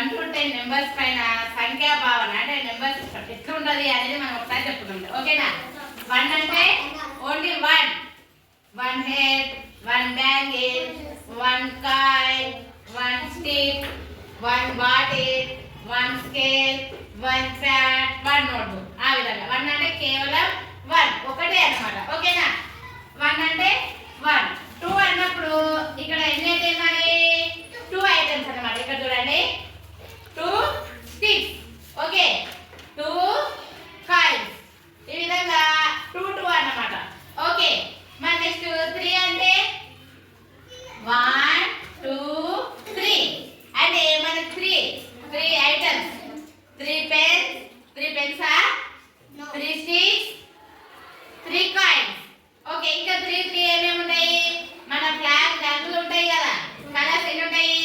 1 to 10 numbers పైన సంఖ్యా భావన అంటే నెంబర్స్ ఎట్లుంటది అనేది మనం ఒకసారి చెప్పుకుందాం. ఓకేనా? 1 అంటే only 1 head, 1 bangle, 1 kite, 1 stick, 1 bottle, 1 scale, 1 pad, 1 notebook. ఆ విధంగా 1 అంటే కేవలం 1 ఒకటే అన్నమాట. ఓకేనా? 1 అంటే 1. 2 అన్నప్పుడు ఇక్కడ ఎన్ని అయితే మరి 2 ఐటమ్స్ అన్నమాట. ఇక్కడ చూడండి 2 sticks. Okay, 2 kites. ఈ విధంగా 2 2 అన్నమాట. ఓకే, మరి నెక్స్ట్ 3 అంటే 1 2 3 అంటే మన 3 items. 3 pens, 3 pens, 3 sticks, 3 kites. Okay, ఇంకా 3 ఏమేమి ఉంటాయి? మన ఫ్లాగ్ రంగులు ఉంటాయి కదా, కలర్స్ ఎన్ని ఉంటాయి?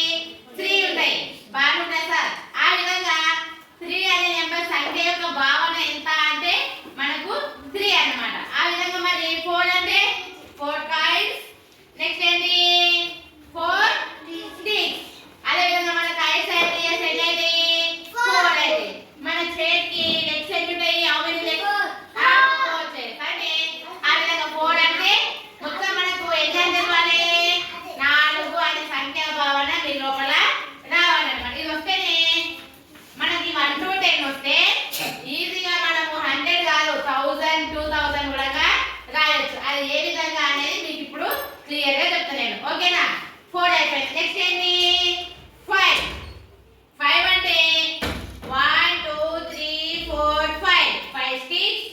3 ఉంటాయి. బాగుంటాయి సార్. ఆ విధంగా 3 అనే నెంబర్ సంఖ్య యొక్క భావన ఎంత అంటే మనకు 3 అన్నమాట. ఆ విధంగా మరి 4 అంటే 4 kites. నెక్స్ట్ ఏంటి? 4 sticks. అదే విధంగా మన kites అయితే సెట్ అయితే 4 అయితే మన చేతికి లెగ్స్ ఎన్ని ఉంటాయి? How many legs? 4 చేతి. అంటే ఆ విధంగా 4 అంటే మొత్తం మనకు ఎన్ని అంటే 4 అనే సంఖ్యా భావన మీ లోపల రావాలన్నమాట. ఇది వస్తేనే మనకి 1 to 10 వస్తే ఈజీగా మనము 100 కాదు 1000 2000 కూడా రాయొచ్చు. అది ఏ విధంగా అనేది మీకు ఇప్పుడు క్లియర్ గా చెప్తా నేను. ఓకేనా? 4 అయిపోయింది. నెక్స్ట్ ఏంటి? 5 అంటే 1 2 3 4 5 sticks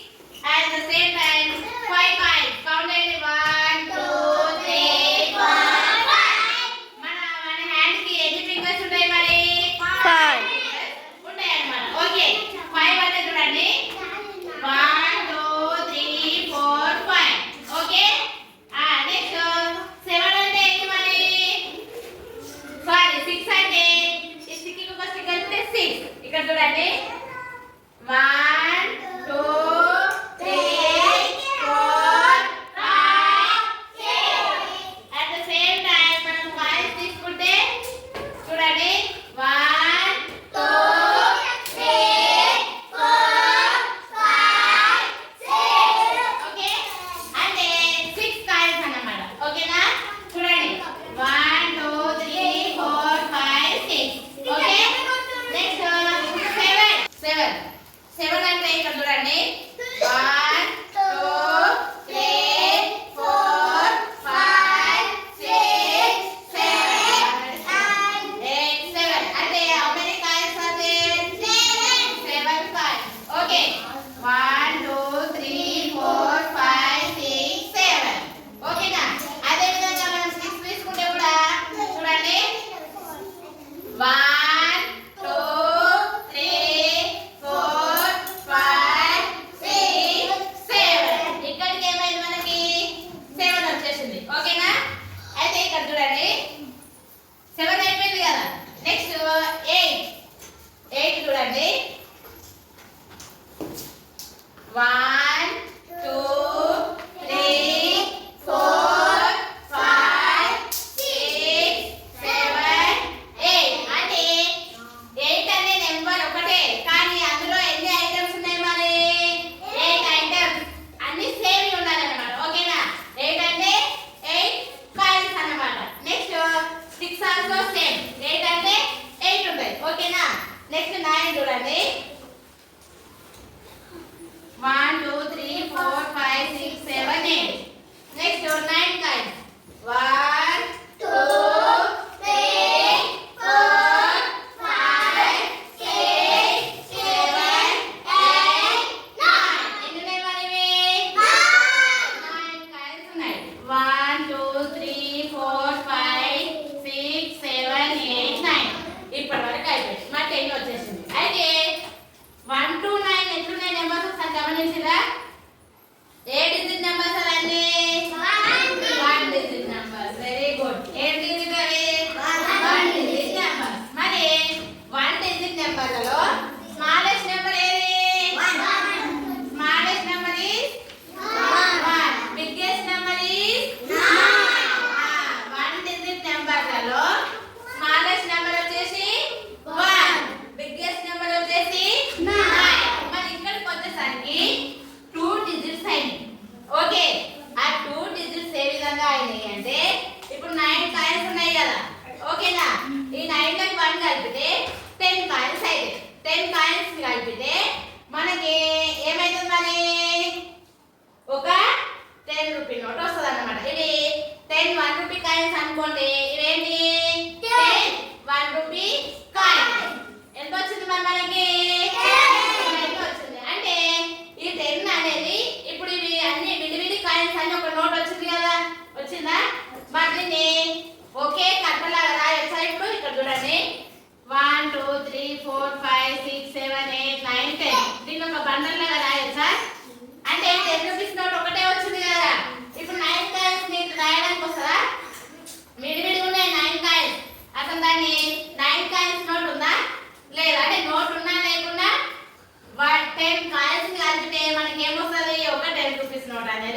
at the same time 5 kites. Count చేయండి. 1 2 3 4 5. మన హ్యాండ్ కి ఎన్ని ఫింగర్స్ ఉంటాయి మరి? 5 ఉంటాయి అన్నమాట. ఓకే, 5 అంటే చూడండి 1 2 3 4 5. ఓకే, నెక్స్ట్ 7 అంటే ఏంటి మరి? సారీ 6 అంటే ఈ స్టిక్కి ఒక స్టిక్కర్ అంటే 6. ఇక్కడ చూడండి 1 2 3 4 5 6. అట్ ద సేమ్ టైం మనం కాయిన్స్ తీసుకుంటే చూడండి 1 2 3 4 5 6. ఓకే, అంటే 6 కాయిన్స్ అన్నమాట. ఓకేనా? చూడండి 1 2 3 4 5 6. ఓకే, నెక్స్ట్ 7 అంటే ఇక్కడ చూడండి 1 2 3 4 5 6 7 8 7. అంటే how many coins are there? 7 coins. Okay, 1 2 3 4 5 6 7. ఓకేనా? అదే విధంగా మనం 6 తీసుకుంటే కూడా చూడండి 1 2 3 4 5 6 7. ఇక్కడికి ఏమైంది? మనకి 7 వచ్చేసింది. ఓకేనా? అయితే ఇక్కడ చూడండి 7 అయిపోయింది కదా. నెక్స్ట్ 8 చూడండి 1 2 3 4 5 6 7 8. అంటే 8 అనే నెంబర్ ఒకటే, కానీ అందులో ఎన్ని ఐటమ్స్ ఉన్నాయి మరి? 8 ఐటమ్స్. అన్ని సేమ్ ఉండాలన్నమాట. ఓకేనా? 8 అంటే 8 కాయిన్స్ అన్నమాట. Next 6 also same. 8 అంటే 8 ఉంటాయి. ఓకేనా? నెక్స్ట్ 9 చూడండి 1 2 3 4 5 6 7 8. Next 9 coins 1 2 3 4 5 6 7 8 9. ఎన్ని ఉన్నాయి మరి? 9 కాయిన్స్ ఉన్నాయి. 1 2 3 4 5 6 7 8 9. ఇప్పటి వరకు అయిపోయింది. మరి 10 వచ్చేసింది. అయితే కలిపితే 10 కాయిన్స్ అయితే 10 కాయిన్స్ కలిపితే మనకి ఏమైతుంది మరి ఒక 10 రూపీ నోట్ వస్తుంది అన్నమాట. ఇవి 10 1 రూపీ కాయిన్స్ అనుకోండి. ఇవేంటి 10 1 రూపీ కాయిన్స్. ఎంత వచ్చింది మరి మనకి 10 వచ్చింది. అంటే ఈ 10 అనేది ఇప్పుడు ఇవి అన్ని విడివిడి కాయిన్స్ అన్ని ఒక నోట్ వచ్చింది కదా, వచ్చిందా? మరి దీన్ని ఒకే కట్టలాగా రాయొచ్చా? ఇప్పుడు ఇక్కడ చూడండి 1 2 3 4 5 6 7 8 9 10 దీన్ని ఒక బండల్ లాగా రాయొచ్చా? అంటే 10 రూపీస్ నోట్ ఒకటే వచ్చింది కదా. ఇప్పుడు 9 కాయిన్స్ నీకు రాయడానికి వస్తుందా? విడివిడి ఉన్నాయి 9 కాయిన్స్. అసలు దాన్ని 9 కాయిన్స్ నోట్ ఉందా లేదా? అంటే నోట్ ఉన్నా లేకుండా 10 కాయిన్స్ కలిపితే మనకి ఏమొస్తుంది? ఒక 10 రూపీస్ నోట్ అనేది